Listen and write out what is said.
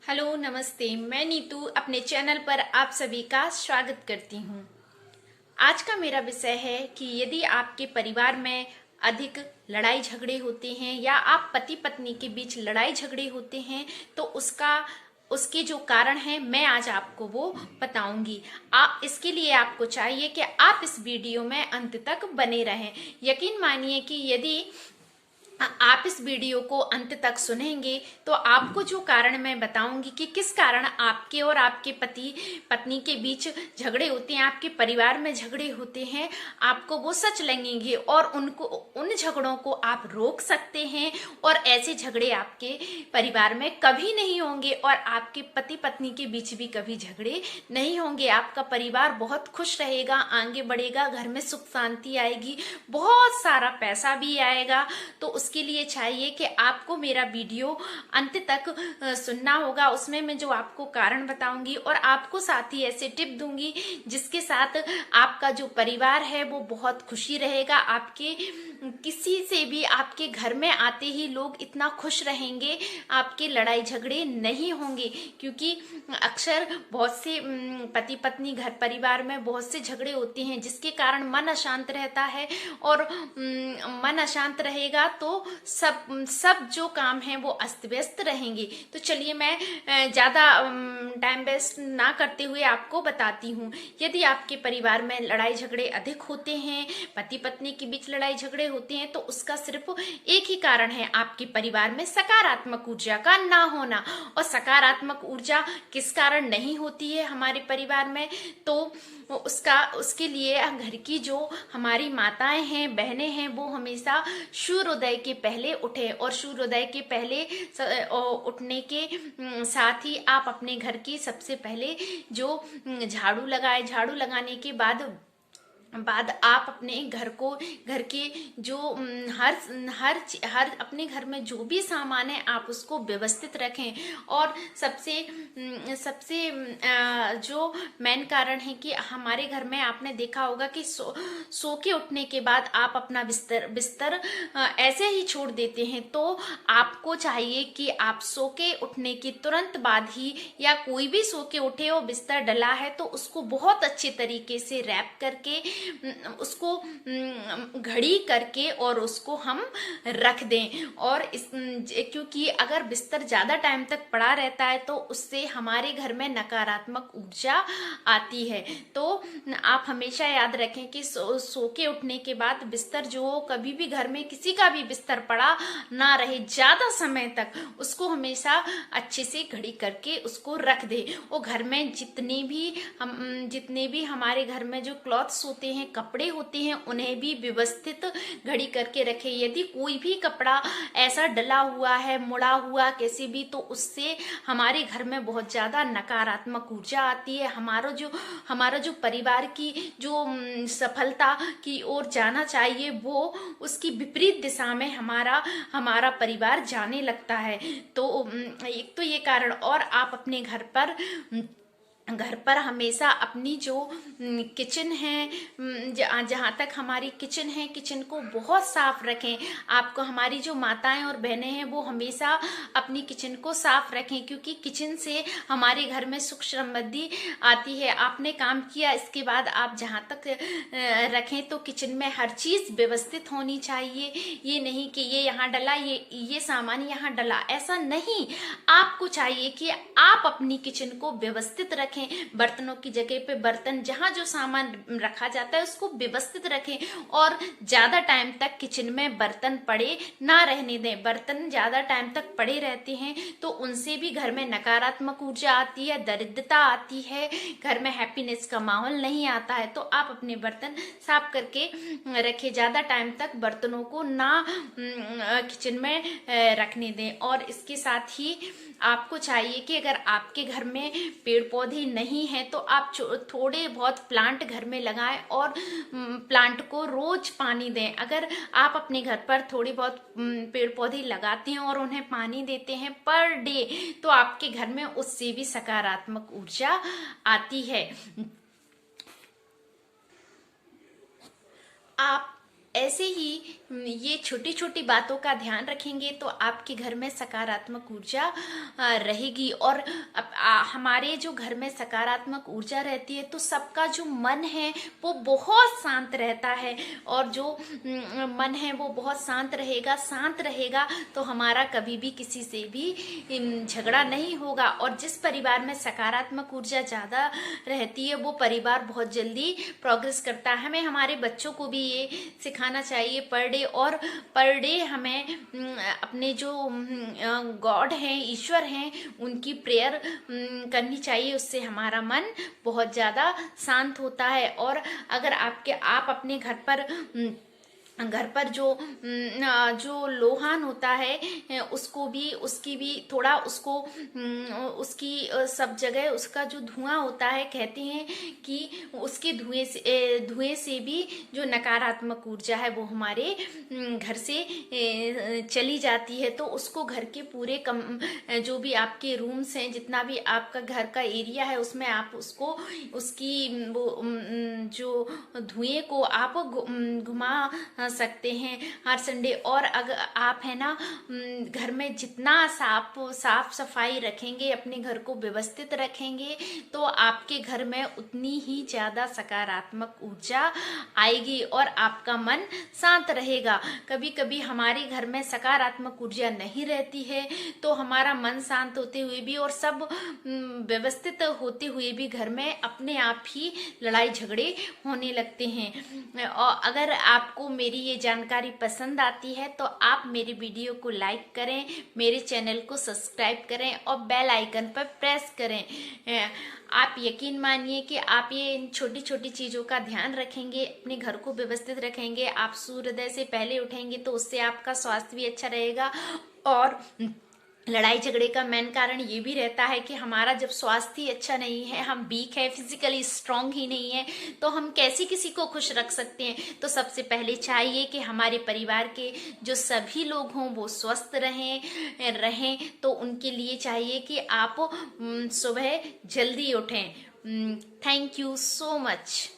Hello नमस्ते। मैं नीतू अपने चैनल पर आप सभी का स्वागत करती हूँ। आज का मेरा विषय है कि यदि आपके परिवार में अधिक लड़ाई झगड़े होते हैं या आप पति पत्नी के बीच लड़ाई झगड़े होते हैं तो उसके जो कारण है मैं आज आपको वो बताऊंगी। आप इसके लिए आपको चाहिए कि आप इस वीडियो में अंत तक बने रहें। यकीन मानिए कि यदि आप इस वीडियो को अंत तक सुनेंगे तो आपको जो कारण मैं बताऊंगी कि किस कारण आपके और आपके पति पत्नी के बीच झगड़े होते हैं, आपके परिवार में झगड़े होते हैं, आपको वो सच लगेंगे और उन झगड़ों को आप रोक सकते हैं और ऐसे झगड़े आपके परिवार में कभी नहीं होंगे और आपके पति पत्नी के बीच भी कभी झगड़े नहीं होंगे। आपका परिवार बहुत खुश रहेगा, आगे बढ़ेगा, घर में सुख शांति आएगी, बहुत सारा पैसा भी आएगा। तो उसके लिए चाहिए कि आपको मेरा वीडियो अंत तक सुनना होगा। उसमें मैं जो आपको कारण बताऊंगी और आपको साथ ही ऐसे टिप दूंगी जिसके साथ आपका जो परिवार है वो बहुत खुशी रहेगा। आपके किसी से भी आपके घर में आते ही लोग इतना खुश रहेंगे, आपके लड़ाई झगड़े नहीं होंगे। क्योंकि अक्सर बहुत से पति पत्नी घर परिवार में बहुत से झगड़े होते हैं जिसके कारण मन अशांत रहता है और मन अशांत रहेगा तो सब जो काम है वो अस्त व्यस्त रहेंगे। तो चलिए मैं ज्यादा टाइम वेस्ट ना करते हुए आपको बताती हूँ। यदि आपके परिवार में लड़ाई झगड़े अधिक होते हैं, पति पत्नी के बीच लड़ाई झगड़े होते हैं, तो उसका सिर्फ एक ही कारण है, आपके परिवार में सकारात्मक ऊर्जा का ना होना। और सकारात्मक ऊर्जा किस कारण नहीं होती है हमारे परिवार में, तो उसके लिए घर की जो हमारी माताएं हैं, बहनें हैं, वो हमेशा सूर्योदय के पहले उठे और सूर्योदय के पहले उठने के साथ ही आप अपने घर की सबसे पहले जो झाड़ू लगाए, झाड़ू लगाने के बाद आप अपने घर के जो हर अपने घर में जो भी सामान है आप उसको व्यवस्थित रखें। और सबसे जो मेन कारण है कि हमारे घर में आपने देखा होगा कि सो के उठने के बाद आप अपना बिस्तर ऐसे ही छोड़ देते हैं। तो आपको चाहिए कि आप सो के उठने के तुरंत बाद ही, या कोई भी सो के उठे और बिस्तर डला है तो उसको बहुत अच्छे तरीके से रैप करके उसको घड़ी करके और उसको हम रख दें। और क्योंकि अगर बिस्तर ज्यादा टाइम तक पड़ा रहता है तो उससे हमारे घर में नकारात्मक ऊर्जा आती है। तो आप हमेशा याद रखें कि सो के उठने के बाद बिस्तर जो कभी भी घर में किसी का भी बिस्तर पड़ा ना रहे ज्यादा समय तक, उसको हमेशा अच्छे से घड़ी करके उसको रख दे। और घर में जितने भी हमारे घर में जो क्लॉथ्स होते हैं, कपड़े होते हैं, उन्हें भी व्यवस्थित घड़ी करके रखें। यदि कोई भी कपड़ा ऐसा डला हुआ है, मुड़ा हुआ कैसे भी, तो उससे हमारे घर में बहुत ज्यादा नकारात्मक ऊर्जा आती है। हमारा जो परिवार की जो सफलता की ओर जाना चाहिए वो उसकी विपरीत दिशा में हमारा परिवार जाने लगता है। तो एक तो ये कारण, और आप अपने घर पर हमेशा अपनी जो किचन है, जहाँ तक हमारी किचन है, किचन को बहुत साफ रखें। आपको हमारी जो माताएं और बहनें हैं वो हमेशा अपनी किचन को साफ रखें, क्योंकि किचन से हमारे घर में सुख समृद्धि आती है। आपने काम किया, इसके बाद आप जहाँ तक रखें तो किचन में हर चीज व्यवस्थित होनी चाहिए। ये नहीं कि ये यहाँ डला, ये सामान यहाँ डला, ऐसा नहीं। आपको चाहिए कि आप अपनी किचन को व्यवस्थित रखें। बर्तनों की जगह पे बर्तन, जहां जो सामान रखा जाता है उसको व्यवस्थित रखें। और ज्यादा टाइम तक किचन में बर्तन पड़े ना रहने दें। बर्तन ज्यादा टाइम तक पड़े रहते हैं तो उनसे भी घर में नकारात्मक ऊर्जा आती है, दरिद्रता आती है, घर में हैप्पीनेस का माहौल नहीं आता है। तो आप अपने बर्तन साफ करके रखें, ज्यादा टाइम तक बर्तनों को ना किचन में रखने दें। और इसके साथ ही आपको चाहिए कि अगर आपके घर में पेड़ पौधे नहीं है तो आप थोड़े बहुत प्लांट घर में लगाएं और प्लांट को रोज पानी दें। अगर आप अपने घर पर थोड़ी बहुत पेड़ पौधे लगाते हैं और उन्हें पानी देते हैं पर डे, तो आपके घर में उससे भी सकारात्मक ऊर्जा आती है। आप ऐसे ही ये छोटी छोटी बातों का ध्यान रखेंगे तो आपके घर में सकारात्मक ऊर्जा रहेगी। और हमारे जो घर में सकारात्मक ऊर्जा रहती है तो सबका जो मन है वो बहुत शांत रहता है, और जो मन है वो बहुत शांत रहेगा तो हमारा कभी भी किसी से भी झगड़ा नहीं होगा। और जिस परिवार में सकारात्मक ऊर्जा ज्यादा रहती है वो परिवार बहुत जल्दी प्रोग्रेस करता है। हमें हमारे बच्चों को भी ये सिखाना चाहिए पर डे हमें अपने जो गॉड हैं, ईश्वर हैं, उनकी प्रेयर करनी चाहिए। उससे हमारा मन बहुत ज्यादा शांत होता है। और अगर आप अपने घर पर जो लोहान होता है उसकी भी थोड़ा उसकी सब जगह उसका जो धुआं होता है, कहते हैं कि उसके धुएं से भी जो नकारात्मक ऊर्जा है वो हमारे घर से चली जाती है। तो उसको घर के पूरे जो भी आपके रूम्स हैं, जितना भी आपका घर का एरिया है, उसमें आप उसकी वो जो धुएं को आप घुमा सकते हैं हर संडे। और अगर आप है ना घर में जितना साफ सफाई रखेंगे, अपने घर को व्यवस्थित रखेंगे, तो आपके घर में उतनी ही ज्यादा सकारात्मक ऊर्जा आएगी और आपका मन शांत रहेगा। कभी कभी हमारे घर में सकारात्मक ऊर्जा नहीं रहती है तो हमारा मन शांत होते हुए भी और सब व्यवस्थित होते हुए भी घर में अपने आप ही लड़ाई झगड़े होने लगते हैं। और अगर आपको मेरी ये जानकारी पसंद आती है तो आप मेरे वीडियो को लाइक करें, मेरे चैनल को सब्सक्राइब करें और बेल आइकन पर प्रेस करें। आप यकीन मानिए कि आप ये इन छोटी छोटी चीज़ों का ध्यान रखेंगे, अपने घर को व्यवस्थित रखेंगे, आप सूर्योदय से पहले उठेंगे तो उससे आपका स्वास्थ्य भी अच्छा रहेगा। और लड़ाई झगड़े का मेन कारण ये भी रहता है कि हमारा जब स्वास्थ्य ही अच्छा नहीं है, हम वीक है, फिजिकली स्ट्रांग ही नहीं है, तो हम कैसे किसी को खुश रख सकते हैं। तो सबसे पहले चाहिए कि हमारे परिवार के जो सभी लोग हों वो स्वस्थ रहें। तो उनके लिए चाहिए कि आप सुबह जल्दी उठें। Thank you so much.